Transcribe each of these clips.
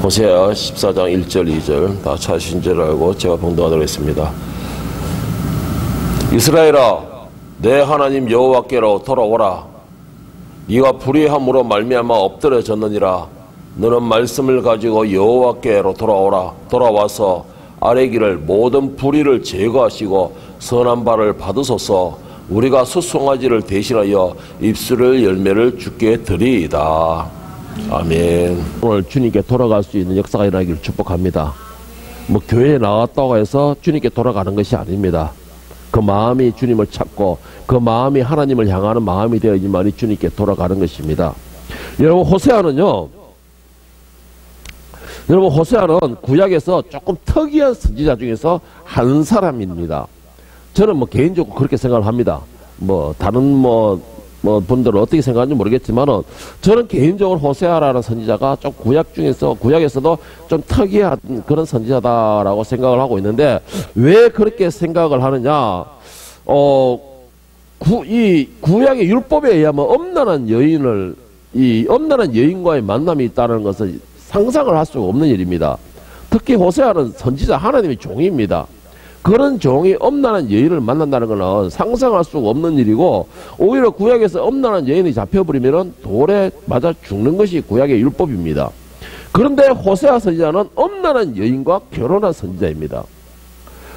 호세아 14장 1절 2절 다 찾으신 줄 알고 제가 봉독하도록 하겠습니다. 이스라엘아, 내 하나님 여호와께로 돌아오라. 네가 불의함으로 말미암아 엎드려졌느니라. 너는 말씀을 가지고 여호와께로 돌아오라. 돌아와서 아래 길을 모든 불의를 제거하시고 선한 바를 받으소서. 우리가 숫송아지를 대신하여 입술의 열매를 주께 드리이다. 아멘. 오늘 주님께 돌아갈 수 있는 역사가 일어나기를 축복합니다. 뭐 교회에 나왔다고 해서 주님께 돌아가는 것이 아닙니다. 그 마음이 주님을 찾고 그 마음이 하나님을 향하는 마음이 되어야지만이 주님께 돌아가는 것입니다. 여러분, 호세아는요, 구약에서 조금 특이한 선지자 중에서 한 사람입니다. 저는 뭐 개인적으로 그렇게 생각을 합니다. 뭐 다른 분들은 어떻게 생각하는지 모르겠지만은 저는 개인적으로 호세아라는 선지자가 좀 구약에서도 좀 특이한 그런 선지자다라고 생각을 하고 있는데, 왜 그렇게 생각을 하느냐? 이 구약의 율법에 의하면 엄난한 여인과의 만남이 있다는 것은 상상을 할 수가 없는 일입니다. 특히 호세아는 선지자, 하나님의 종입니다. 그런 종이 엄난한 여인을 만난다는 것은 상상할 수가 없는 일이고, 오히려 구약에서 엄난한 여인이 잡혀버리면 돌에 맞아 죽는 것이 구약의 율법입니다. 그런데 호세아 선지자는 엄난한 여인과 결혼한 선지자입니다.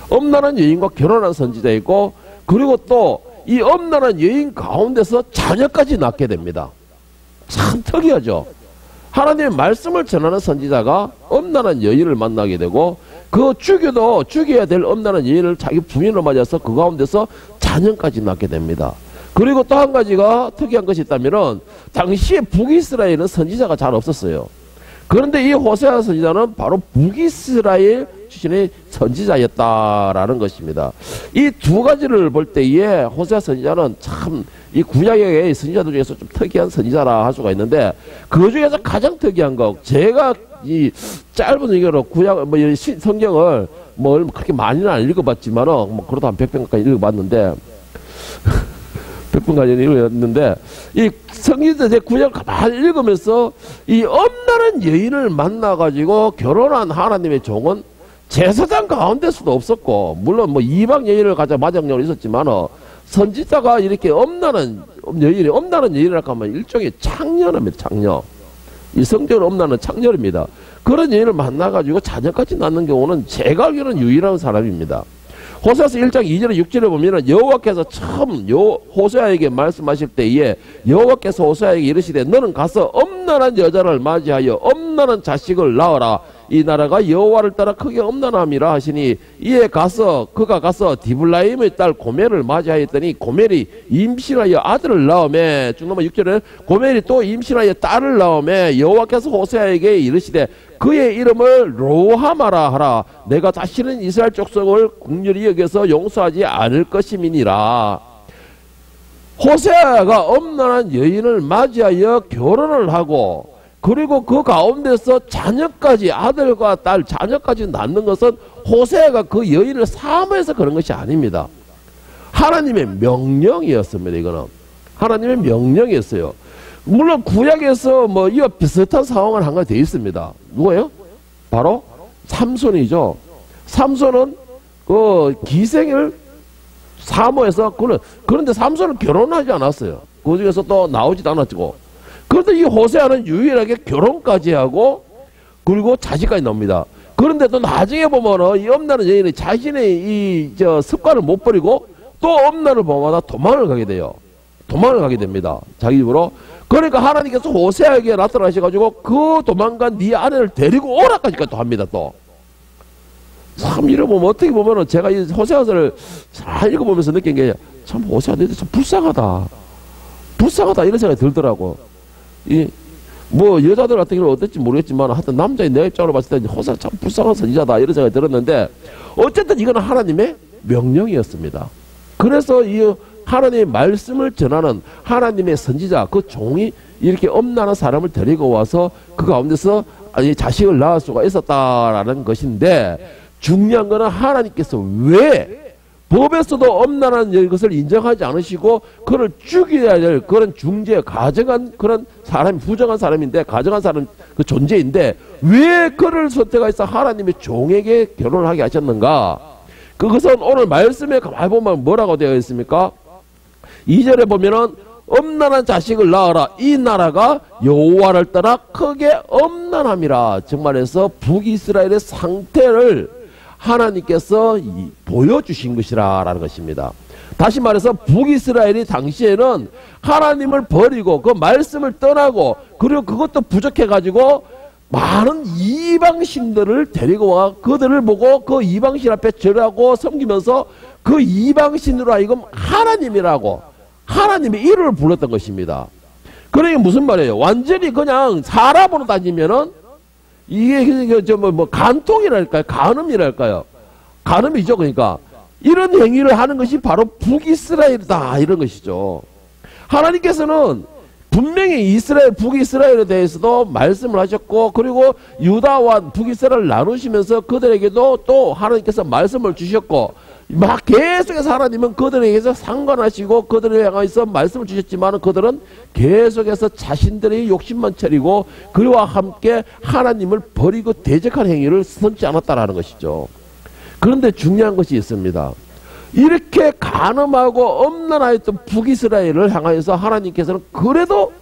엄난한 여인과 결혼한 선지자이고, 그리고 또 이 엄난한 여인 가운데서 자녀까지 낳게 됩니다. 참 특이하죠. 하나님의 말씀을 전하는 선지자가 엄난한 여인을 만나게 되고, 그 죽여야 될 엄난한 여인을 자기 부인으로 맞아서 그 가운데서 자녀까지 낳게 됩니다. 그리고 또 한 가지가 특이한 것이 있다면, 당시에 북이스라엘은 선지자가 잘 없었어요. 그런데 이 호세아 선지자는 바로 북이스라엘 출신의 선지자였다라는 것입니다. 이 두 가지를 볼 때에 호세아 선지자는 참 이 구약의 선지자들 중에서 좀 특이한 선지자라 할 수가 있는데, 그 중에서 가장 특이한 거, 제가 이 짧은 의견으로 성경을 그렇게 많이는 안 읽어봤지만은 그래도 한 100편 가까이 읽어봤는데 100편까지 읽었는데, 이 성경에서 제 구약을 가만히 읽으면서 이 엄난한 여인을 만나가지고 결혼한 하나님의 종은 제사장 가운데서도 없었고, 물론 이방 여인을 가져 마장령으로 있었지만은, 선지자가 이렇게 엄난한 여인이라고 하면 일종의 창녀입니다. 창녀. 이 성적으로 엄난한 창녀입니다. 그런 여인을 만나가지고 자녀까지 낳는 경우는 제가 알기로는 유일한 사람입니다. 호세아서 1장 2절에 6절에 보면은 여호와께서 처음 호세아에게 말씀하실 때에 여호와께서 호세아에게 이르시되 너는 가서 엄난한 여자를 맞이하여 엄난한 자식을 낳으라. 이 나라가 여호와를 따라 크게 엄난함이라 하시니, 이에 그가 가서 디블라임의 딸 고멜을 맞이하였더니 고멜이 임신하여 아들을 낳으매, 쭉 넘어 6절에 고멜이 또 임신하여 딸을 낳으매 여호와께서 호세아에게 이르시되 그의 이름을 로하마라 하라. 내가 다시는 이스라엘 족속을 긍휼히 여겨서 용서하지 않을 것임이니라. 호세아가 엄난한 여인을 맞이하여 결혼을 하고, 그리고 그 가운데서 자녀까지, 아들과 딸 자녀까지 낳는 것은 호세아가 그 여인을 사모해서 그런 것이 아닙니다. 하나님의 명령이었습니다. 이거는 하나님의 명령이었어요. 물론 구약에서 이와 비슷한 상황을 한 가지 되어 있습니다. 누구예요? 바로 삼손이죠. 삼손은 그 기생을 사모해서, 그런데 삼손은 결혼하지 않았어요. 그 중에서 또 나오지도 않았고. 그런데 이 호세아는 유일하게 결혼까지 하고, 그리고 자식까지 나옵니다. 그런데 또 나중에 보면은 이 엄난한 여인이 자신의 습관을 못 버리고 또 엄난을 범하다 도망을 가게 돼요. 도망을 가게 됩니다. 자기 집으로. 그러니까 하나님께서 호세아에게 나타나셔가지고 그 도망간 네 아내를 데리고 오라까지 또 합니다. 또 참 이러면 어떻게 보면은 제가 이 호세아서를 잘 읽어보면서 느낀 게, 참 호세아 너희들 참 불쌍하다 이런 생각이 들더라고. 여자들 같은 경우는 어떨지 모르겠지만 하여튼 남자의 내 입장으로 봤을 때 호세아 참 불쌍한 선지자다 이런 생각이 들었는데, 어쨌든 이거는 하나님의 명령이었습니다. 그래서 이 하나님의 말씀을 전하는 하나님의 선지자, 그 종이 이렇게 엄난한 사람을 데리고 와서 그 가운데서 자식을 낳을 수가 있었다라는 것인데, 중요한 거는 하나님께서 왜 법에서도 엄란한 것을 인정하지 않으시고 그를 죽여야 될 그런 중재, 가정한 그런 사람이, 부정한 사람인데, 가정한 사람 그 존재인데 왜 그를 선택해서 하나님의 종에게 결혼을 하게 하셨는가? 그것은 오늘 말씀에 가만히 보면 뭐라고 되어 있습니까? 2절에 보면은 엄란한 자식을 낳으라. 이 나라가 여호와를 따라 크게 엄란함이라. 정말해서 북이스라엘의 상태를 하나님께서 보여주신 것이라 라는 것입니다. 다시 말해서 북이스라엘이 당시에는 하나님을 버리고 그 말씀을 떠나고 그리고 그것도 부족해가지고 많은 이방신들을 데리고 와 그들을 보고 그 이방신 앞에 절하고 섬기면서 그 이방신으로 하여금 하나님이라고 하나님의 이름을 불렀던 것입니다. 그러니까 무슨 말이에요? 완전히 그냥 사람으로 따지면은 이게 뭐 간통이랄까요? 간음이랄까요? 간음이죠. 그러니까 이런 행위를 하는 것이 바로 북이스라엘이다 이런 것이죠. 하나님께서는 분명히 이스라엘, 북이스라엘에 대해서도 말씀을 하셨고 그리고 유다와 북이스라엘을 나누시면서 그들에게도 또 하나님께서 말씀을 주셨고 막 계속해서 하나님은 그들에게서 상관하시고 그들에 향해서 말씀을 주셨지만 그들은 계속해서 자신들의 욕심만 차리고 그와 함께 하나님을 버리고 대적한 행위를 선지 않았다라는 것이죠. 그런데 중요한 것이 있습니다. 이렇게 간음하고 엄란하였던 북이스라엘을 향하여서 하나님께서는 그래도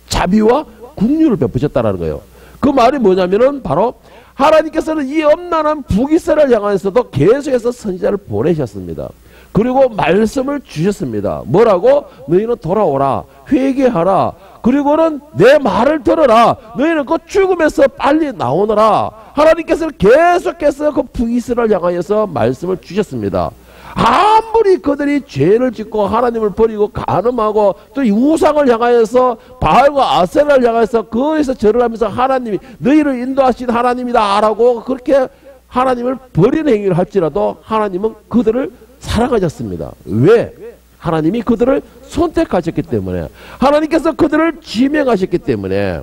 자비와 긍휼을 베푸셨다라는 거예요. 그 말이 뭐냐면은 바로 하나님께서는 이 엄란한 북이스라엘 향하여서도 계속해서 선지자를 보내셨습니다. 그리고 말씀을 주셨습니다. 뭐라고? 너희는 돌아오라. 회개하라. 그리고는 내 말을 들어라. 너희는 그 죽음에서 빨리 나오너라. 하나님께서는 계속해서 그 북이스라엘 향하여서 말씀을 주셨습니다. 아무리 그들이 죄를 짓고 하나님을 버리고 간음하고 또 이 우상을 향하여서 바알과 아세라를 향해서 거기서 절을 하면서 하나님이 너희를 인도하신 하나님이다 라고 그렇게 하나님을 버리는 행위를 할지라도 하나님은 그들을 사랑하셨습니다. 왜? 하나님이 그들을 선택하셨기 때문에 하나님께서 그들을 지명하셨기 때문에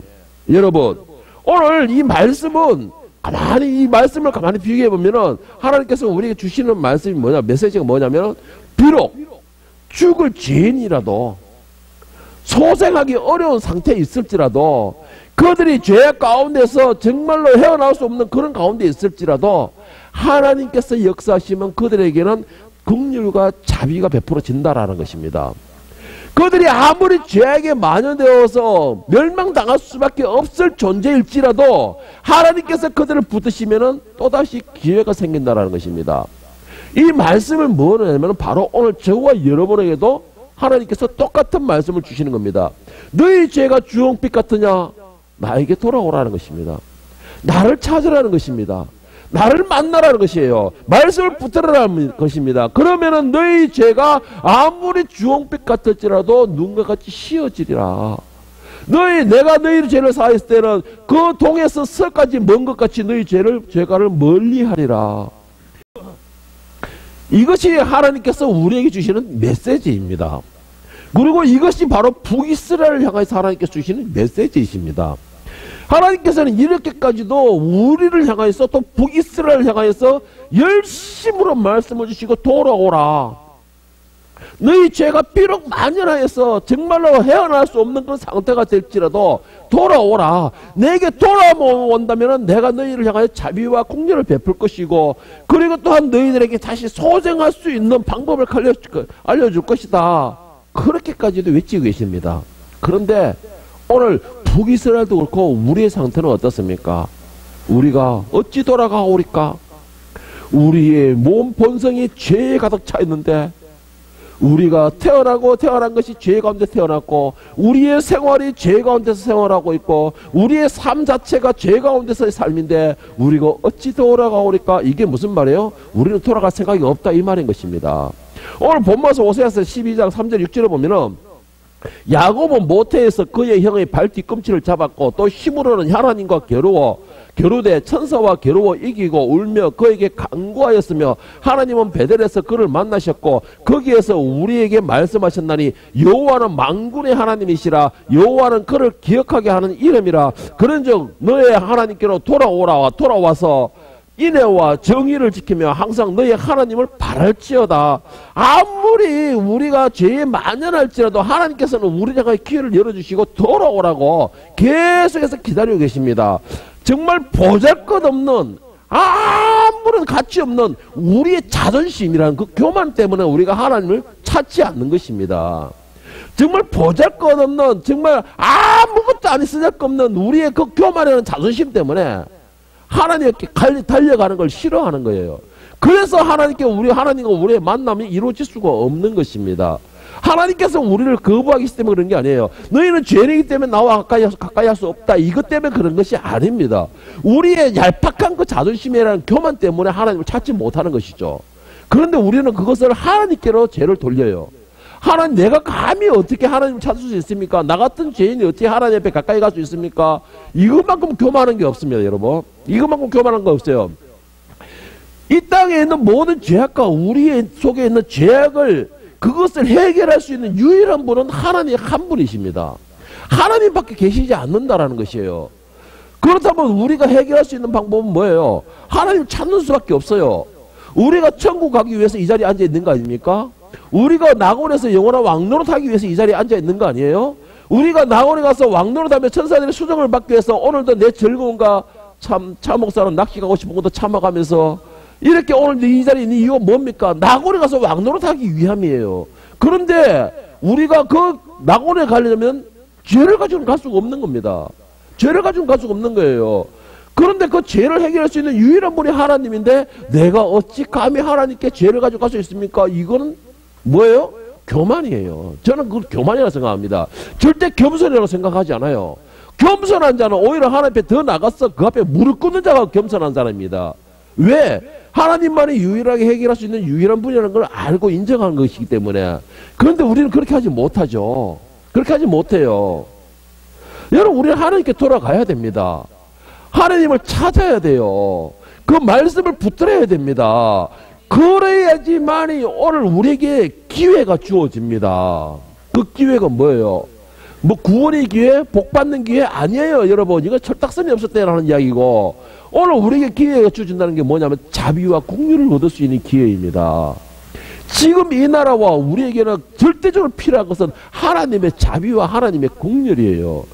여러분 오늘 이 말씀은 가만히 이 말씀을 가만히 비교해 보면은 하나님께서 우리에게 주시는 말씀이 뭐냐 메시지가 뭐냐면 비록 죽을 죄인이라도 소생하기 어려운 상태에 있을지라도 그들이 죄 가운데서 정말로 헤어나올 수 없는 그런 가운데 있을지라도 하나님께서 역사하시면 그들에게는 긍휼과 자비가 베풀어진다라는 것입니다. 그들이 아무리 죄악에 만연되어서 멸망당할 수밖에 없을 존재일지라도 하나님께서 그들을 붙드시면은 또다시 기회가 생긴다라는 것입니다. 이 말씀을 뭐냐면 바로 오늘 저와 여러분에게도 하나님께서 똑같은 말씀을 주시는 겁니다. 너희 죄가 주홍빛 같으냐? 나에게 돌아오라는 것입니다. 나를 찾으라는 것입니다. 나를 만나라는 것이에요. 말씀을 붙들으라는 것입니다. 그러면은 너희 죄가 아무리 주홍빛 같을지라도 눈과 같이 씌어지리라. 내가 너희 죄를 사했을 때는 그 동에서 서까지 먼 것 같이 너희 죄가를 멀리 하리라. 이것이 하나님께서 우리에게 주시는 메시지입니다. 그리고 이것이 바로 북이스라엘을 향해서 하나님께서 주시는 메시지이십니다. 하나님께서는 이렇게까지도 우리를 향하여서 또 북이스라엘을 향하여서 열심으로 말씀을 주시고 돌아오라. 너희 죄가 비록 만연하여서 정말로 헤어날 수 없는 그런 상태가 될지라도 돌아오라. 내게 돌아온다면 내가 너희를 향하여 자비와 긍휼을 베풀 것이고 그리고 또한 너희들에게 다시 소생할 수 있는 방법을 알려줄 것이다. 그렇게까지도 외치고 계십니다. 그런데 오늘 북이스라엘도 그렇고 우리의 상태는 어떻습니까? 우리가 어찌 돌아가오리까? 우리의 몸 본성이 죄에 가득 차 있는데 우리가 태어난 것이 죄 가운데 태어났고 우리의 생활이 죄 가운데서 생활하고 있고 우리의 삶 자체가 죄 가운데서의 삶인데 우리가 어찌 돌아가오리까? 이게 무슨 말이에요? 우리는 돌아갈 생각이 없다 이 말인 것입니다. 오늘 본문에서 오세아서 12장 3절 6절에 보면은 야곱은 모태에서 그의 형의 발 뒤꿈치를 잡았고 또 힘으로는 하나님과 겨루되 천사와 겨루어 이기고 울며 그에게 간구하였으며 하나님은 베델에서 그를 만나셨고 거기에서 우리에게 말씀하셨나니 여호와는 만군의 하나님이시라. 여호와는 그를 기억하게 하는 이름이라. 그런즉 너의 하나님께로 돌아오라. 돌아와서 인애와 정의를 지키며 항상 너희 하나님을 바랄지어다. 아무리 우리가 죄에 만연할지라도 하나님께서는 우리에게 기회를 열어주시고 돌아오라고 계속해서 기다리고 계십니다. 정말 보잘것없는 아무런 가치 없는 우리의 자존심이라는 그 교만 때문에 우리가 하나님을 찾지 않는 것입니다. 정말 보잘것없는 정말 아무것도 아닌 쓰잘것없는 우리의 그 교만이라는 자존심 때문에 하나님께 달려가는 걸 싫어하는 거예요. 그래서 하나님과 우리의 만남이 이루어질 수가 없는 것입니다. 하나님께서 우리를 거부하기 때문에 그런 게 아니에요. 너희는 죄인이기 때문에 나와 가까이 할 수 없다. 이것 때문에 그런 것이 아닙니다. 우리의 얄팍한 그 자존심이라는 교만 때문에 하나님을 찾지 못하는 것이죠. 그런데 우리는 그것을 하나님께로 죄를 돌려요. 하나님, 내가 감히 어떻게 하나님을 찾을 수 있습니까? 나 같은 죄인이 어떻게 하나님 앞에 가까이 갈 수 있습니까? 이것만큼 교만한 게 없습니다, 여러분. 이것만큼 교만한 거 없어요. 이 땅에 있는 모든 죄악과 우리 속에 있는 죄악을 그것을 해결할 수 있는 유일한 분은 하나님 한 분이십니다. 하나님밖에 계시지 않는다라는 것이에요. 그렇다면 우리가 해결할 수 있는 방법은 뭐예요? 하나님 찾는 수밖에 없어요. 우리가 천국 가기 위해서 이 자리에 앉아 있는 거 아닙니까? 우리가 낙원에서 영원한 왕노릇하기 위해서 이 자리에 앉아 있는 거 아니에요? 우리가 낙원에 가서 왕노릇하며 천사들의 수정을 받기 위해서 오늘도 내 즐거움과 차 목사는 낚시 가고 싶은 것도 참아가면서 이렇게 오늘 이 자리에 있는 이유가 뭡니까? 낙원에 가서 왕노릇하기 위함이에요. 그런데 우리가 그 낙원에 가려면 죄를 가지고는 갈 수가 없는 겁니다. 죄를 가지고는 갈 수가 없는 거예요. 그런데 그 죄를 해결할 수 있는 유일한 분이 하나님인데 내가 어찌 감히 하나님께 죄를 가지고 갈 수 있습니까? 이거는 뭐예요? 교만이에요. 저는 그걸 교만이라고 생각합니다. 절대 겸손이라고 생각하지 않아요. 겸손한 자는 오히려 하나님 앞에 더 나가서 그 앞에 무릎 꿇는 자가 겸손한 사람입니다. 왜? 하나님만이 유일하게 해결할 수 있는 유일한 분이라는 걸 알고 인정하는 것이기 때문에. 그런데 우리는 그렇게 하지 못하죠. 그렇게 하지 못해요. 여러분, 우리는 하나님께 돌아가야 됩니다. 하나님을 찾아야 돼요. 그 말씀을 붙들어야 됩니다. 그래야지만이 오늘 우리에게 기회가 주어집니다. 그 기회가 뭐예요? 뭐 구원의 기회, 복받는 기회 아니에요, 여러분. 이거 철딱선이 없었다라는 이야기고, 오늘 우리에게 기회가 주어진다는 게 뭐냐면 자비와 긍휼을 얻을 수 있는 기회입니다. 지금 이 나라와 우리에게는 절대적으로 필요한 것은 하나님의 자비와 하나님의 긍휼이에요.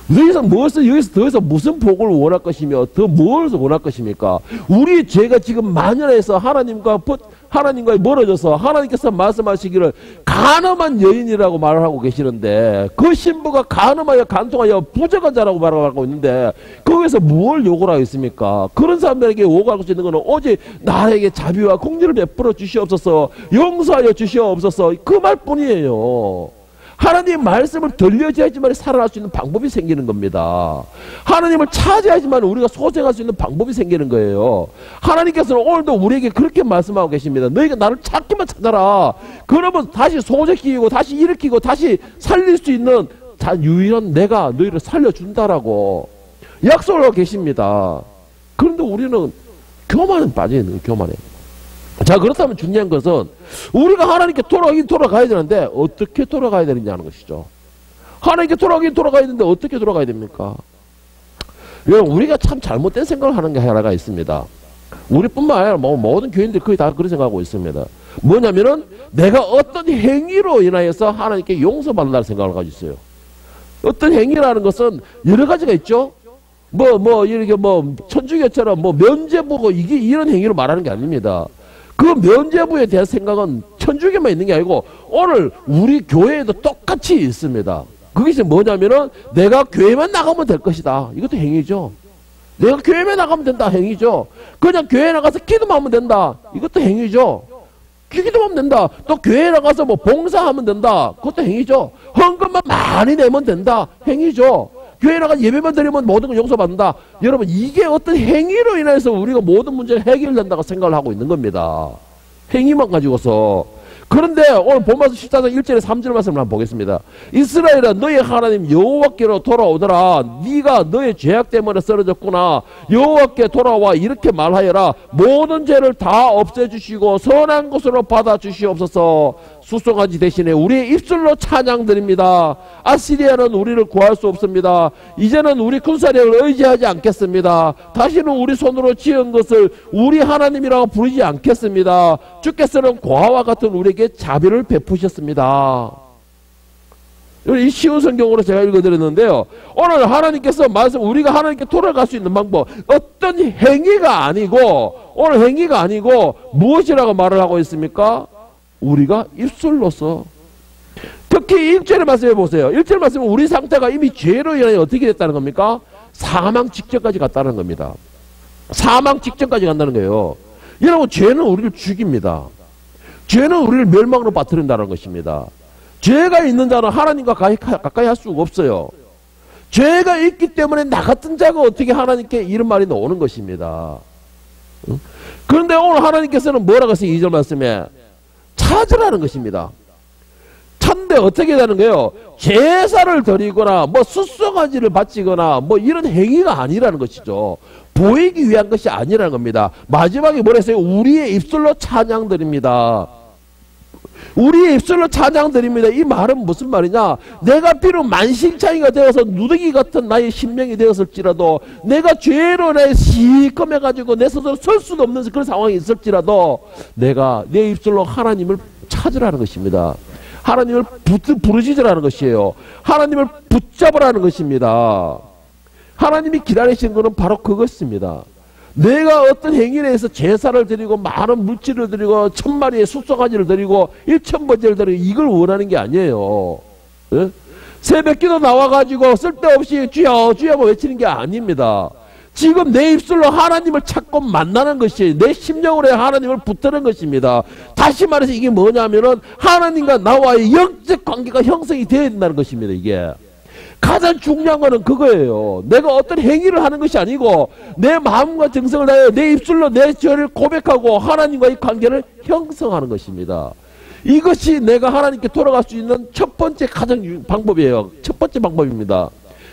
여기서 더 이상 무슨 복을 원할 것이며 더 뭘 원할 것입니까? 우리 죄가 지금 만연해서 하나님과의 멀어져서 하나님께서 말씀하시기를 간음한 여인이라고 말을 하고 계시는데 그 신부가 간음하여 간통하여 부정한 자라고 말하고 있는데 거기서 뭘 요구를 하고 있습니까? 그런 사람들에게 요구할 수 있는 것은 오직 나에게 자비와 긍휼을 베풀어 주시옵소서, 용서하여 주시옵소서, 그 말뿐이에요. 하나님의 말씀을 들려줘야지만 살아날 수 있는 방법이 생기는 겁니다. 하나님을 찾아야지만 우리가 소생할 수 있는 방법이 생기는 거예요. 하나님께서는 오늘도 우리에게 그렇게 말씀하고 계십니다. 너희가 나를 찾기만 찾아라. 그러면 다시 소생시키고 다시 일으키고 다시 살릴 수 있는 유일한 내가 너희를 살려준다라고 약속을 하고 계십니다. 그런데 우리는 교만은 빠져있는 거예요. 교만에. 자, 그렇다면 중요한 것은 우리가 하나님께 돌아가야 되는데 어떻게 돌아가야 되느냐는 것이죠. 하나님께 돌아가야 되는데 어떻게 돌아가야 됩니까? 우리가 참 잘못된 생각을 하는 게 하나가 있습니다. 우리뿐만 아니라 모든 교인들이 거의 다 그런 생각하고 있습니다. 뭐냐면은 내가 어떤 행위로 인하여서 하나님께 용서받는다는 생각을 가지고 있어요. 어떤 행위라는 것은 여러 가지가 있죠. 이렇게 천주교처럼 면죄 보고 이런 행위로 말하는 게 아닙니다. 그 면죄부에 대한 생각은 천주교만 있는 게 아니고 오늘 우리 교회에도 똑같이 있습니다. 그것이 뭐냐면은 내가 교회만 나가면 될 것이다. 이것도 행위죠. 내가 교회만 나가면 된다. 행위죠. 그냥 교회에 나가서 기도만 하면 된다. 이것도 행위죠. 기도하면 된다. 또 교회에 나가서 봉사하면 된다. 그것도 행위죠. 헌금만 많이 내면 된다. 행위죠. 교회에 나가서 예배만 드리면 모든 걸 용서받는다. 여러분, 이게 어떤 행위로 인해서 우리가 모든 문제가 해결된다고 생각을 하고 있는 겁니다. 행위만 가지고서. 그런데 오늘 본문서 14장 1절에 3절 말씀을 한번 보겠습니다. 이스라엘아, 너희 하나님 여호와께로 돌아오더라. 네가 너의 죄악 때문에 쓰러졌구나. 여호와께 돌아와 이렇게 말하여라. 모든 죄를 다 없애주시고 선한 것으로 받아주시옵소서. 숫송아지 대신에 우리의 입술로 찬양드립니다. 아시리아는 우리를 구할 수 없습니다. 이제는 우리 군사력을 의지하지 않겠습니다. 다시는 우리 손으로 지은 것을 우리 하나님이라고 부르지 않겠습니다. 주께서는 고아와 같은 우리에게 자비를 베푸셨습니다. 이 쉬운 성경으로 제가 읽어드렸는데요. 오늘 하나님께서 말씀, 우리가 하나님께 돌아갈 수 있는 방법, 어떤 행위가 아니고, 오늘 행위가 아니고 무엇이라고 말을 하고 있습니까? 우리가 입술로서. 특히 1절의 말씀해 보세요. 1절 말씀은 우리 상태가 이미 죄로 인해 어떻게 됐다는 겁니까? 사망 직전까지 갔다는 겁니다. 사망 직전까지 간다는 거예요. 여러분, 죄는 우리를 죽입니다. 죄는 우리를 멸망으로 빠뜨린다는 것입니다. 죄가 있는 자는 하나님과 가까이 할 수가 없어요. 죄가 있기 때문에 나 같은 자가 어떻게 하나님께 이런 말이 나오는 것입니다. 그런데 오늘 하나님께서는 뭐라고 했어요? 2절 말씀에 찾으라는 것입니다. 찾는데 어떻게 되는 거예요? 제사를 드리거나 뭐 숫송아지를 바치거나 뭐 이런 행위가 아니라는 것이죠. 보이기 위한 것이 아니라는 겁니다. 마지막에 뭐라 했어요? 우리의 입술로 찬양드립니다. 우리의 입술로 찬양드립니다. 이 말은 무슨 말이냐? 내가 비록 만신창이가 되어서 누더기 같은 나의 신명이 되었을지라도, 내가 죄로 내 시커매가지고 내 스스로 설 수도 없는 그런 상황이 있을지라도 내가 내 입술로 하나님을 찾으라는 것입니다. 하나님을 부르짖으라는 것이에요. 하나님을 붙잡으라는 것입니다. 하나님이 기다리시는 것은 바로 그것입니다. 내가 어떤 행위에 의해서 제사를 드리고 많은 물질을 드리고 1000마리의 숫송아지를 드리고 1000번제를 드리고 이걸 원하는 게 아니에요. 예? 새벽기도 나와가지고 쓸데없이 주여 주여 외치는 게 아닙니다. 지금 내 입술로 하나님을 찾고 만나는 것이 내 심령으로 하나님을 붙드는 것입니다. 다시 말해서 이게 뭐냐면은 하나님과 나와의 영적 관계가 형성이 되어야 된다는 것입니다. 이게 가장 중요한 거는 그거예요. 내가 어떤 행위를 하는 것이 아니고 내 마음과 정성을 다해 내 입술로 내 죄를 고백하고 하나님과의 관계를 형성하는 것입니다. 이것이 내가 하나님께 돌아갈 수 있는 첫 번째 가장 방법이에요. 첫 번째 방법입니다.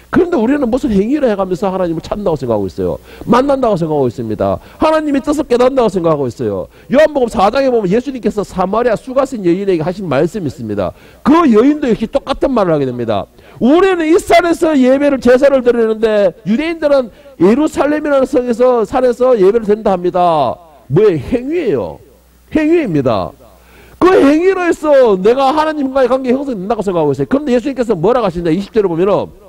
그런데 우리는 무슨 행위를 해가면서 하나님을 찾는다고 생각하고 있어요. 만난다고 생각하고 있습니다. 하나님의 뜻을 깨닫는다고 생각하고 있어요. 요한복음 4장에 보면 예수님께서 사마리아 수가신 여인에게 하신 말씀이 있습니다. 그 여인도 역시 똑같은 말을 하게 됩니다. 우리는 이 산에서 예배를 제사를 드리는데 유대인들은 예루살렘이라는 산에서 예배를 드린다 합니다. 뭐예요? 행위예요. 행위입니다. 그 행위로 해서 내가 하나님과의 관계 형성된다고 생각하고 있어요. 그런데 예수님께서 뭐라고 하시냐? 20절에 보면은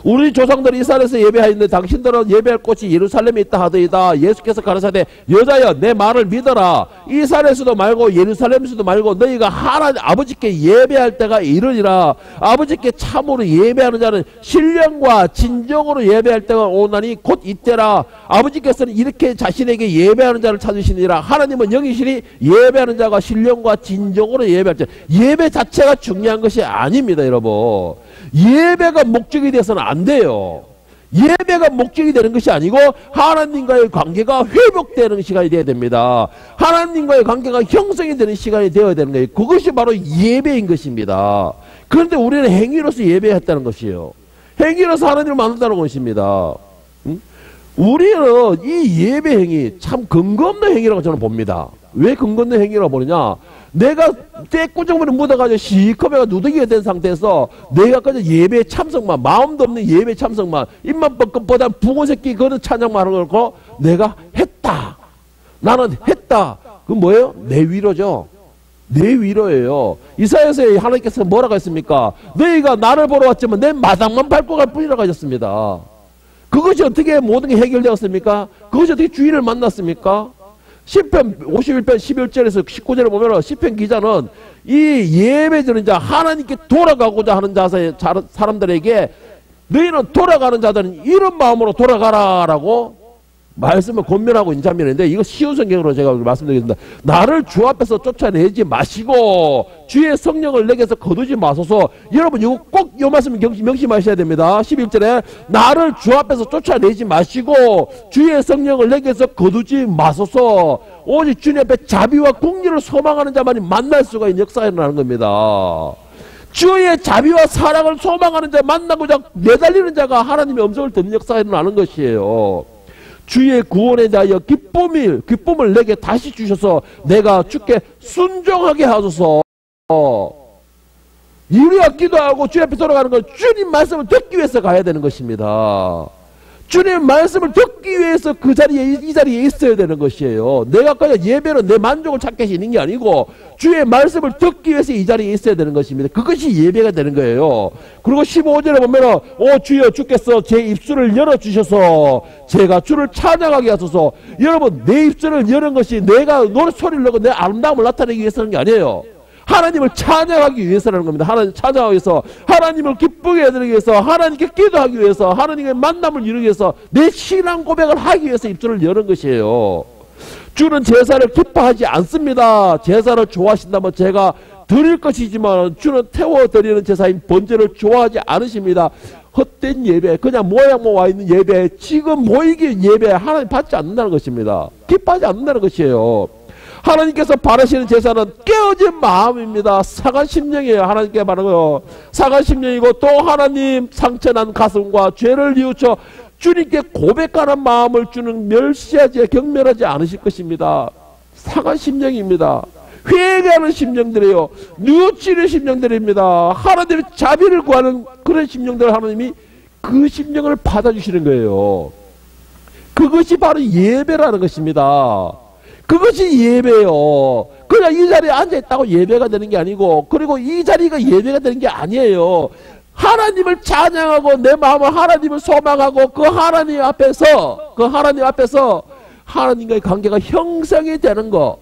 우리 조상들이 이 산에서 예배하였는데 당신들은 예배할 곳이 예루살렘에 있다 하더이다. 예수께서 가르치되 여자여 내 말을 믿어라. 이 산에서도 말고 예루살렘에서도 말고 너희가 하나님 아버지께 예배할 때가 이르리라. 아버지께 참으로 예배하는 자는 신령과 진정으로 예배할 때가 오나니 곧 이때라. 아버지께서는 이렇게 자신에게 예배하는 자를 찾으시니라. 하나님은 영이시니 예배하는 자가 신령과 진정으로 예배할 때, 예배 자체가 중요한 것이 아닙니다. 여러분, 예배가 목적이 돼서는 안 돼요. 예배가 목적이 되는 것이 아니고 하나님과의 관계가 회복되는 시간이 되어야 됩니다. 하나님과의 관계가 형성이 되는 시간이 되어야 되는 거예요. 그것이 바로 예배인 것입니다. 그런데 우리는 행위로서 예배했다는 것이에요. 행위로서 하나님을 만난다는 것입니다. 우리는 이 예배 행위 참 근거 없는 행위라고 저는 봅니다. 왜 근거 없는 행위라고 보느냐? 내가 떼꾸정물에 묻어가지고 시커매가 누더기가 된 상태에서 내가 그냥 예배 참석만, 마음도 없는 예배 참석만, 입만 뻑뻑보다 붕어 새끼 그런 찬양만 하는 거 내가 했다. 나는 했다. 그건 뭐예요? 내 위로죠. 내 위로예요. 이사야서 하나님께서 뭐라고 했습니까? 너희가 나를 보러 왔지만 내 마당만 밟고 갈 뿐이라고 하셨습니다. 그것이 어떻게 모든 게 해결되었습니까? 그것이 어떻게 주인을 만났습니까? 시편 51편 11절에서 19절에 보면 시편 기자는 이 예배 드리는 자, 하나님께 돌아가고자 하는 사람들에게 너희는 돌아가는 자들은 이런 마음으로 돌아가라라고 말씀을 권면하고 있는 장면인데, 이거 쉬운 성경으로 제가 말씀드리겠습니다. 나를 주 앞에서 쫓아내지 마시고 주의 성령을 내게서 거두지 마소서. 여러분 이거 꼭 이 말씀 명심하셔야 됩니다. 11절에 나를 주 앞에서 쫓아내지 마시고 주의 성령을 내게서 거두지 마소서. 오직 주님 앞에 자비와 공의를 소망하는 자만이 만날 수가 있는 역사가 일어나는 겁니다. 주의 자비와 사랑을 소망하는 자, 만나고자 매달리는 자가 하나님의 음성을 듣는 역사가 일어나는 것이에요. 주의 구원에 대하여 기쁨을 내게 다시 주셔서 내가 주께 순종하게 하소서. 우리가 기도하고 주님 앞에 돌아가는 건 주님 말씀을 듣기 위해서 가야 되는 것입니다. 주님 말씀을 듣기 위해서 그 자리에, 이 자리에 있어야 되는 것이에요. 내가 그냥 예배로 내 만족을 찾게 하시는 게 아니고 주의 말씀을 듣기 위해서 이 자리에 있어야 되는 것입니다. 그것이 예배가 되는 거예요. 그리고 15절에 보면은 주여 주께서 제 입술을 열어주셔서 제가 주를 찬양하게 하소서. 여러분, 내 입술을 여는 것이 내가 노래소리를 내고 내 아름다움을 나타내기 위해서는 게 아니에요. 하나님을 찬양하기 위해서라는 겁니다. 하나님 찬양하기 위해서, 하나님을 기쁘게 해드리기 위해서, 하나님께 기도하기 위해서, 하나님의 만남을 이루기 위해서, 내 신앙 고백을 하기 위해서 입술을 여는 것이에요. 주는 제사를 기뻐하지 않습니다. 제사를 좋아하신다면 제가 드릴 것이지만 주는 태워드리는 제사인 번제를 좋아하지 않으십니다. 헛된 예배, 그냥 모양만 와 있는 예배, 지금 모이기 예배 하나님 받지 않는다는 것입니다. 기뻐하지 않는다는 것이에요. 하나님께서 바라시는 제사는 깨어진 마음입니다. 상한 심령이에요. 하나님께 바라는 거요. 상한 심령이고 또 하나님 상처난 가슴과 죄를 뉘우쳐 주님께 고백하는 마음을 주는 멸시하지 경멸하지 않으실 것입니다. 상한 심령입니다. 회개하는 심령들이에요. 뉘우치는 심령들입니다. 하나님의 자비를 구하는 그런 심령들 하나님이 그 심령을 받아주시는 거예요. 그것이 바로 예배라는 것입니다. 그것이 예배예요. 그냥 이 자리에 앉아있다고 예배가 되는 게 아니고, 그리고 이 자리가 예배가 되는 게 아니에요. 하나님을 찬양하고 내 마음을 하나님을 소망하고 그 하나님 앞에서 하나님과의 관계가 형성이 되는 거,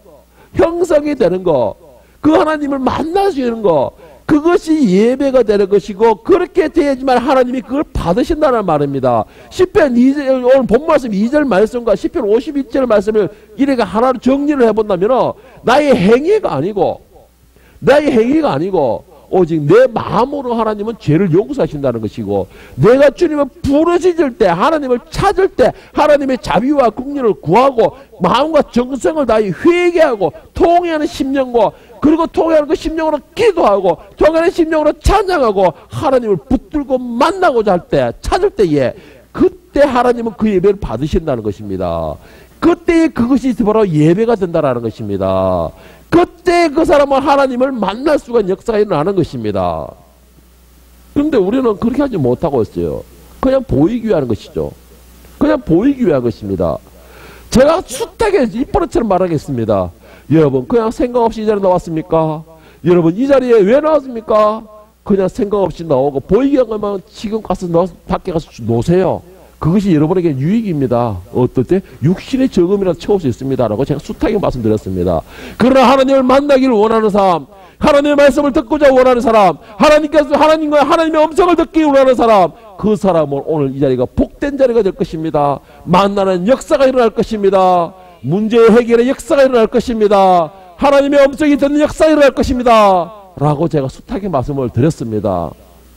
그 하나님을 만날 수 있는 거, 그것이 예배가 되는 것이고, 그렇게 되야지만 하나님이 그걸 받으신다는 말입니다. 시편 2절, 오늘 본 말씀 2절 말씀과 시편 52절 말씀을 이렇게 하나로 정리를 해본다면 나의 행위가 아니고 오직 내 마음으로 하나님은 죄를 용서하신다는 것이고, 내가 주님을 부르짖을 때, 하나님을 찾을 때 하나님의 자비와 긍휼을 구하고 마음과 정성을 다해 회개하고 통회하는 심령과, 그리고 통회하는 그 심령으로 기도하고 통회하는 심령으로 찬양하고 하나님을 붙들고 만나고자 할 때, 찾을 때에 그때 하나님은 그 예배를 받으신다는 것입니다. 그때 그것이 바로 예배가 된다는 것입니다. 그때 그 사람은 하나님을 만날 수가 있는 역사가 일어나는 것입니다. 그런데 우리는 그렇게 하지 못하고 있어요. 그냥 보이기 위한 것이죠. 그냥 보이기 위한 것입니다. 제가 숱하게 입버릇처럼 말하겠습니다. 여러분, 그냥 생각 없이 이 자리에 나왔습니까? 여러분, 이 자리에 왜 나왔습니까? 그냥 생각 없이 나오고 보이기 위한 것만 지금 가서 밖에 가서 노세요. 그것이 여러분에게 유익입니다. 어떨 때? 육신의 저금이라도 채울 수 있습니다. 라고 제가 숱하게 말씀드렸습니다. 그러나 하나님을 만나기를 원하는 사람, 하나님의 말씀을 듣고자 원하는 사람, 하나님과 하나님의 음성을 듣기 원하는 사람, 그 사람은 오늘 이 자리가 복된 자리가 될 것입니다. 만나는 역사가 일어날 것입니다. 문제의 해결의 역사가 일어날 것입니다. 하나님의 음성이 듣는 역사가 일어날 것입니다. 라고 제가 숱하게 말씀을 드렸습니다.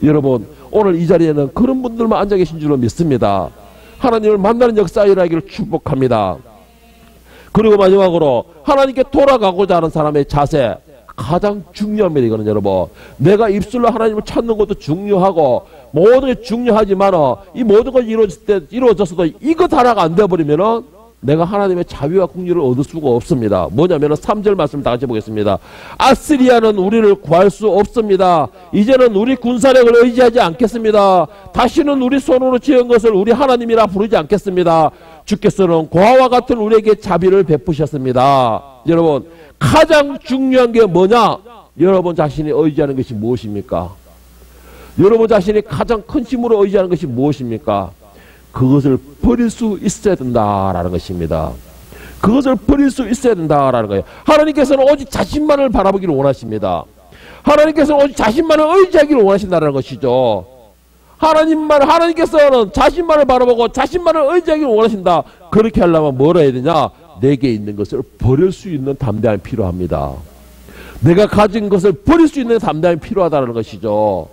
여러분, 오늘 이 자리에는 그런 분들만 앉아 계신 줄로 믿습니다. 하나님을 만나는 역사가 일어나기를 축복합니다. 그리고 마지막으로 하나님께 돌아가고자 하는 사람의 자세, 가장 중요합니다. 이거는 여러분, 내가 입술로 하나님을 찾는 것도 중요하고 모든 게 중요하지만 이 모든 것이 이루어졌어도 이것 하나가 안 되어버리면은 내가 하나님의 자비와 긍휼을 얻을 수가 없습니다. 뭐냐면 3절 말씀 다 같이 보겠습니다. 아스리아는 우리를 구할 수 없습니다. 이제는 우리 군사력을 의지하지 않겠습니다. 다시는 우리 손으로 지은 것을 우리 하나님이라 부르지 않겠습니다. 주께서는 고아와 같은 우리에게 자비를 베푸셨습니다. 여러분, 가장 중요한 게 뭐냐? 여러분 자신이 의지하는 것이 무엇입니까? 여러분 자신이 가장 큰 힘으로 의지하는 것이 무엇입니까? 그것을 버릴 수 있어야 된다라는 것입니다. 그것을 버릴 수 있어야 된다라는 거예요. 하나님께서는 오직 자신만을 바라보기를 원하십니다. 하나님께서는 오직 자신만을 의지하기를 원하신다는 것이죠. 하나님께서는 자신만을 바라보고 자신만을 의지하기를 원하신다. 그렇게 하려면 뭐라 해야 되냐? 내게 있는 것을 버릴 수 있는 담대함이 필요합니다. 내가 가진 것을 버릴 수 있는 담대함이 필요하다는 것이죠.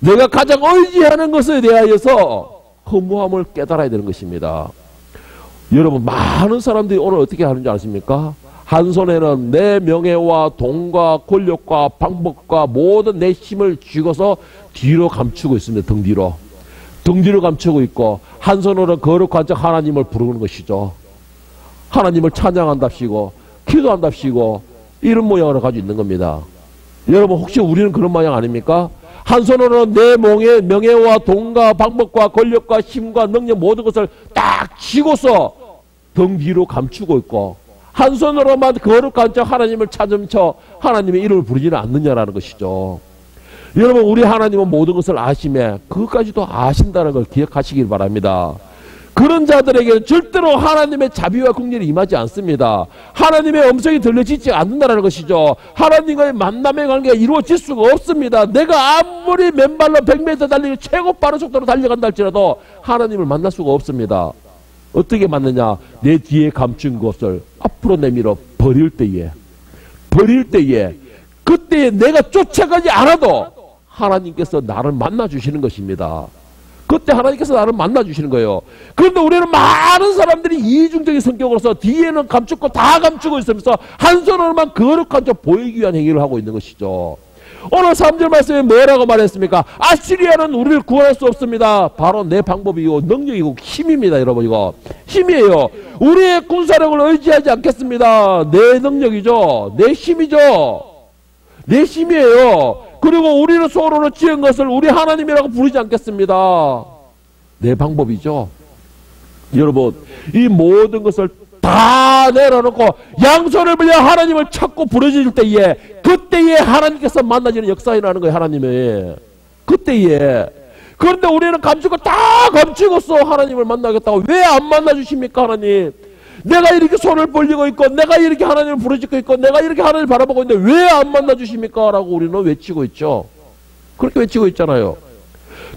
내가 가장 의지하는 것에 대하여서 허무함을 깨달아야 되는 것입니다. 여러분, 많은 사람들이 오늘 어떻게 하는지 아십니까? 한 손에는 내 명예와 돈과 권력과 방법과 모든 내 힘을 쥐고서 뒤로 감추고 있습니다. 등 뒤로 감추고 있고, 한 손으로는 거룩한 자 하나님을 부르는 것이죠. 하나님을 찬양한답시고 기도한답시고 이런 모양을 가지고 있는 겁니다. 여러분 혹시 우리는 그런 모양 아닙니까? 한 손으로 내 명예와 돈과 방법과 권력과 힘과 능력 모든 것을 딱 쥐고서 등 뒤로 감추고 있고, 한 손으로만 거룩한 척 하나님을 찾은 척 하나님의 이름을 부르지는 않느냐라는 것이죠. 여러분, 우리 하나님은 모든 것을 아심에 그것까지도 아신다는 걸 기억하시길 바랍니다. 그런 자들에게는 절대로 하나님의 자비와 긍휼이 임하지 않습니다. 하나님의 음성이 들려지지 않는다는 것이죠. 하나님과의 만남의 관계가 이루어질 수가 없습니다. 내가 아무리 맨발로 100m 달리기 최고 빠른 속도로 달려간다 할지라도 하나님을 만날 수가 없습니다. 어떻게 만나냐? 내 뒤에 감춘 것을 앞으로 내밀어 버릴 때에 그때에 내가 쫓아가지 않아도 하나님께서 나를 만나주시는 것입니다. 그때 하나님께서 나를 만나주시는 거예요. 그런데 우리는 많은 사람들이 이중적인 성격으로서 뒤에는 감추고 다 감추고 있으면서 한 손으로만 거룩한 척 보이기 위한 행위를 하고 있는 것이죠. 오늘 3절 말씀에 뭐라고 말했습니까? 아시리아는 우리를 구원할 수 없습니다. 바로 내 방법이고 능력이고 힘입니다. 여러분, 이거 힘이에요. 우리의 군사력을 의지하지 않겠습니다. 내 능력이죠. 내 힘이죠. 내 힘이에요. 그리고 우리는 서로로 지은 것을 우리 하나님이라고 부르지 않겠습니다. 내 방법이죠. 여러분, 이 모든 것을 다 내려놓고 양손을 빌려 하나님을 찾고 부르짖을 때에, 그때에 하나님께서 만나지는 역사에 나는 거예요. 하나님의 그때에. 그런데 우리는 감추고 다 감추고서 하나님을 만나겠다고 왜 안 만나주십니까? 하나님, 내가 이렇게 손을 벌리고 있고 내가 이렇게 하나님을 부르짖고 있고 내가 이렇게 하나님을 바라보고 있는데 왜 안 만나주십니까? 라고 우리는 외치고 있죠. 그렇게 외치고 있잖아요.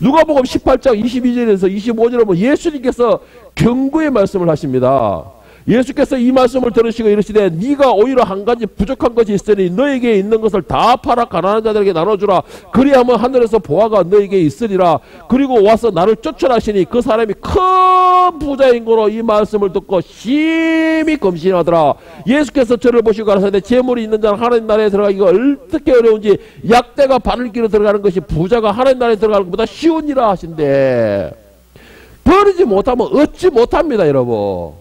누가복음 18장 22절에서 25절에 보면 예수님께서 경고의 말씀을 하십니다. 예수께서 이 말씀을 들으시고 이르시되 네가 오히려 한 가지 부족한 것이 있으니 너에게 있는 것을 다 팔아 가난한 자들에게 나눠주라. 그리하면 하늘에서 보화가 너에게 있으리라. 그리고 와서 나를 쫓으라 하시니 그 사람이 큰 부자인 거로 이 말씀을 듣고 심히 검신하더라. 예수께서 저를 보시고 가라사대 재물이 있는 자는 하나님 나라에 들어가기가 어떻게 어려운지 약대가 바늘기로 들어가는 것이 부자가 하나님 나라에 들어가는 것보다 쉬우니라 하신대. 버리지 못하면 얻지 못합니다. 여러분,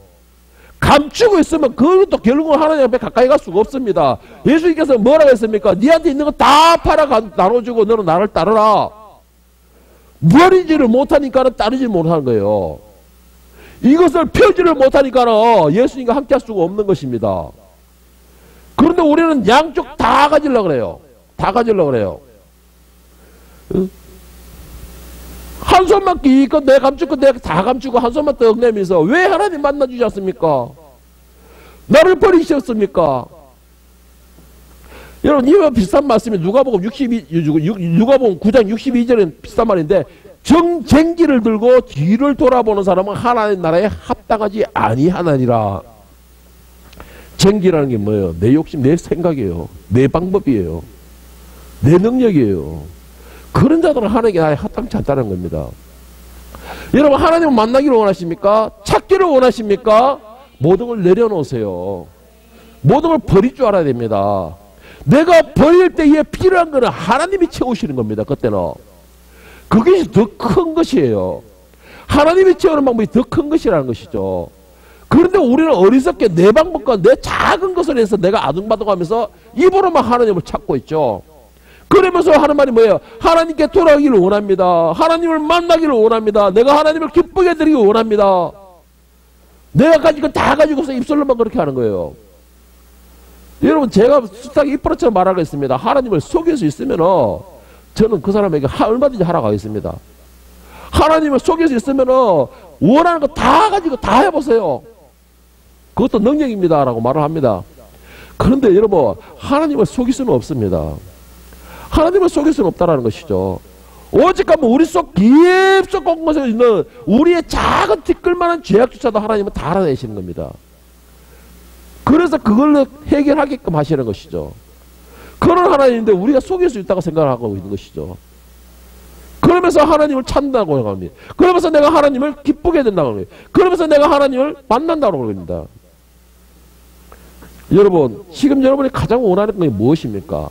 감추고 있으면 그것도 결국은 하나님 앞에 가까이 갈 수가 없습니다. 예수님께서 뭐라고 했습니까? 니한테 있는 거 다 팔아 나눠주고 너는 나를 따르라. 버리지를 못하니까는 따르지 못하는 거예요. 이것을 펴지를 못하니까는 예수님과 함께 할 수가 없는 것입니다. 그런데 우리는 양쪽 다 가지려고 그래요. 다 가지려고 그래요. 응? 한 손만 끼고 내가 감추고 내가 다 감추고 한 손만 떡 내면서 왜 하나님 만나주지 않습니까? 나를 버리셨습니까? 여러분, 이와 비슷한 말씀이 누가복음 9장 62절은 비슷한 말인데, 정쟁기를 들고 뒤를 돌아보는 사람은 하나님 나라에 합당하지 아니하나니라. 쟁기라는 게 뭐예요? 내 욕심, 내 생각이에요. 내 방법이에요. 내 능력이에요. 그런 자들은 하나님께 합당치 않다는 겁니다. 여러분, 하나님을 만나기를 원하십니까? 찾기를 원하십니까? 모든 걸 내려놓으세요. 모든 걸 버릴 줄 알아야 됩니다. 내가 버릴 때에 필요한 거는 하나님이 채우시는 겁니다. 그때는. 그것이 더 큰 것이에요. 하나님이 채우는 방법이 더 큰 것이라는 것이죠. 그런데 우리는 어리석게 내 방법과 내 작은 것을 해서 내가 아둥바둥하면서 입으로만 하나님을 찾고 있죠. 그러면서 하는 말이 뭐예요? 하나님께 돌아가기를 원합니다. 하나님을 만나기를 원합니다. 내가 하나님을 기쁘게 해드리기 원합니다. 내가 가진 거 다 가지고서 입술로만 그렇게 하는 거예요. 여러분, 제가 숱하게 입버릇처럼 말하겠습니다. 하나님을 속일 수 있으면 저는 그 사람에게 얼마든지 하라고 하겠습니다. 하나님을 속일 수 있으면 원하는 거 다 가지고 다 해보세요. 그것도 능력입니다 라고 말을 합니다. 그런데 여러분, 하나님을 속일 수는 없습니다. 하나님을 속일 수는 없다라는 것이죠. 오직 하면 우리 속 깊숙 곳곳에 있는 우리의 작은 티끌만한 죄악조차도 하나님은 다 알아내시는 겁니다. 그래서 그걸로 해결하게끔 하시는 것이죠. 그런 하나님인데 우리가 속일 수 있다고 생각하고 있는 것이죠. 그러면서 하나님을 찾는다고 합니다. 그러면서 내가 하나님을 기쁘게 된다고 합니다. 그러면서 내가 하나님을 만난다고 합니다. 여러분, 지금 여러분이 가장 원하는 것이 무엇입니까?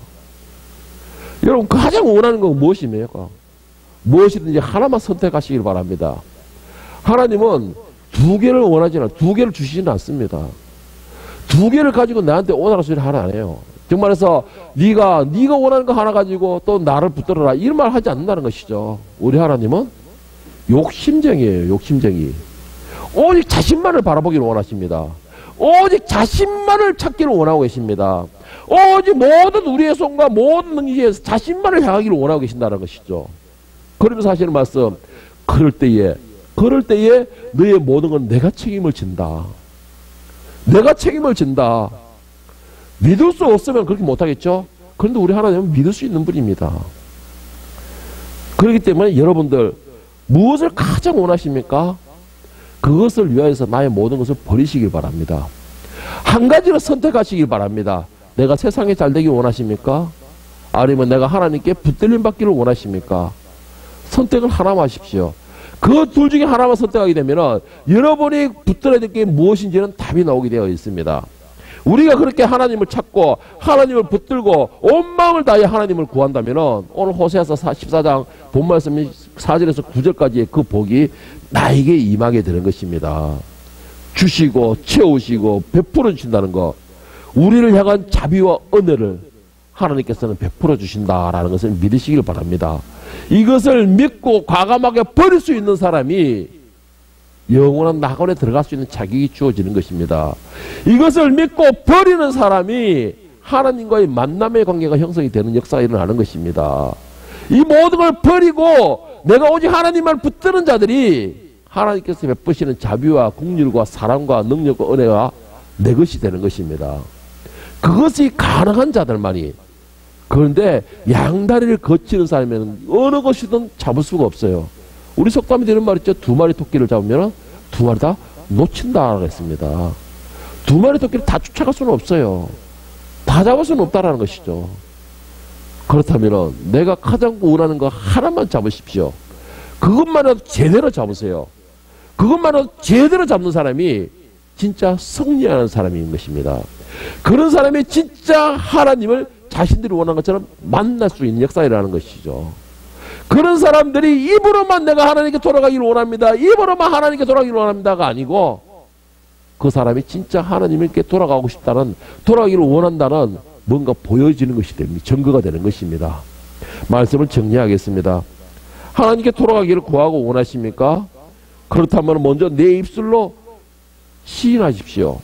여러분, 가장 원하는 건 무엇입니까? 무엇이든지 하나만 선택하시길 바랍니다. 하나님은 두 개를 원하지는, 두 개를 주시지는 않습니다. 두 개를 가지고 나한테 오라는 소리 하나 안 해요. 정말해서 네가 원하는 거 하나 가지고 또 나를 붙들어라 이런 말 하지 않는다는 것이죠. 우리 하나님은 욕심쟁이에요. 욕심쟁이. 오직 자신만을 바라보기를 원하십니다. 오직 자신만을 찾기를 원하고 계십니다. 오직 모든 우리의 손과 모든 능력에서 자신만을 향하기를 원하고 계신다는 것이죠. 그러면서 하시는 말씀, 그럴 때에 너의 모든 건 내가 책임을 진다. 내가 책임을 진다. 믿을 수 없으면 그렇게 못하겠죠. 그런데 우리 하나님은 믿을 수 있는 분입니다. 그렇기 때문에 여러분들 무엇을 가장 원하십니까? 그것을 위하여서 나의 모든 것을 버리시길 바랍니다. 한 가지를 선택하시길 바랍니다. 내가 세상에 잘되기 원하십니까? 아니면 내가 하나님께 붙들림 받기를 원하십니까? 선택을 하나만 하십시오. 그 둘 중에 하나만 선택하게 되면 여러분이 붙들어야 될 게 무엇인지는 답이 나오게 되어 있습니다. 우리가 그렇게 하나님을 찾고 하나님을 붙들고 온 마음을 다해 하나님을 구한다면 오늘 호세아서 14장 본 말씀 4절에서 9절까지의 그 복이 나에게 임하게 되는 것입니다. 주시고 채우시고 베풀어 주신다는 것, 우리를 향한 자비와 은혜를 하나님께서는 베풀어 주신다라는 것을 믿으시길 바랍니다. 이것을 믿고 과감하게 버릴 수 있는 사람이 영원한 낙원에 들어갈 수 있는 자격이 주어지는 것입니다. 이것을 믿고 버리는 사람이 하나님과의 만남의 관계가 형성이 되는 역사가 일어나는 것입니다. 이 모든 걸 버리고 내가 오직 하나님만 붙드는 자들이 하나님께서 베푸시는 자비와 긍휼과 사랑과 능력과 은혜가 내 것이 되는 것입니다. 그것이 가능한 자들만이. 그런데 양다리를 거치는 사람에는 어느 것이든 잡을 수가 없어요. 우리 속담이 되는 말 있죠. 2마리 토끼를 잡으면 2마리 다 놓친다라고 했습니다. 2마리 토끼를 다 쫓아갈 수는 없어요. 다 잡을 수는 없다라는 것이죠. 그렇다면 내가 가장 원하는 거 하나만 잡으십시오. 그것만으로 제대로 잡으세요. 그것만으로 제대로 잡는 사람이 진짜 승리하는 사람인 것입니다. 그런 사람이 진짜 하나님을 자신들이 원하는 것처럼 만날 수 있는 역사라는 것이죠. 그런 사람들이 입으로만 내가 하나님께 돌아가기를 원합니다. 입으로만 하나님께 돌아가기를 원합니다가 아니고 그 사람이 진짜 하나님께 돌아가고 싶다는, 돌아가기를 원한다는 뭔가 보여지는 것이 됩니다. 증거가 되는 것입니다. 말씀을 정리하겠습니다. 하나님께 돌아가기를 구하고 원하십니까? 그렇다면 먼저 내 입술로 시인하십시오.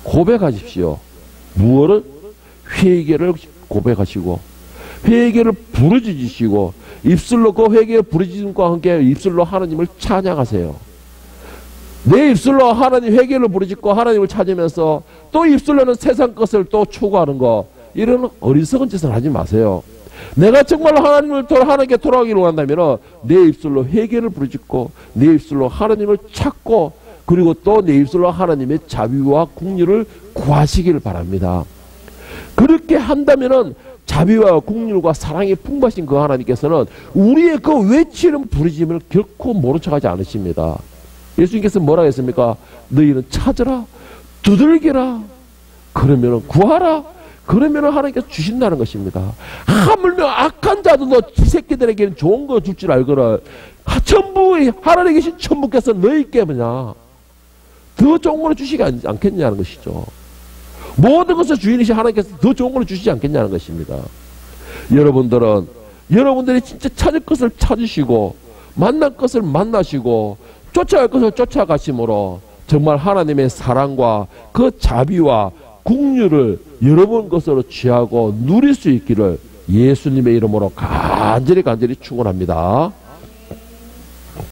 고백하십시오. 무엇을? 회개를 고백하시고 회개를 부르짖으시고 입술로 그 회개를 부르짖음과 함께 입술로 하나님을 찬양하세요. 내 입술로 하나님 회개를 부르짖고 하나님을 찾으면서 또 입술로는 세상 것을 또 추구하는 거, 이런 어리석은 짓을 하지 마세요. 내가 정말로 하나님께 돌아가기를 원한다면 내 입술로 회개를 부르짖고 내 입술로 하나님을 찾고 그리고 또 내 입술로 하나님의 자비와 긍휼을 구하시기를 바랍니다. 그렇게 한다면은 자비와 긍휼과 사랑이 풍부하신 그 하나님께서는 우리의 그 외치는 부르짖음을 결코 모른 척하지 않으십니다. 예수님께서 뭐라 했습니까? 너희는 찾으라, 두들기라, 그러면은 구하라, 그러면은 하나님께서 주신다는 것입니다. 하물며 악한 자들도 지 새끼들에게는 좋은 거 줄 줄 알거라. 전부 하나님에 계신 천부께서 너희께 뭐냐 더 좋은 거를 주시지 않겠냐는 것이죠. 모든 것을 주인이신 하나님께서 더 좋은 걸 주시지 않겠냐는 것입니다. 여러분들이 진짜 찾을 것을 찾으시고 만날 것을 만나시고 쫓아갈 것을 쫓아가심으로 정말 하나님의 사랑과 그 자비와 긍휼을 여러분 것으로 취하고 누릴 수 있기를 예수님의 이름으로 간절히 축원합니다.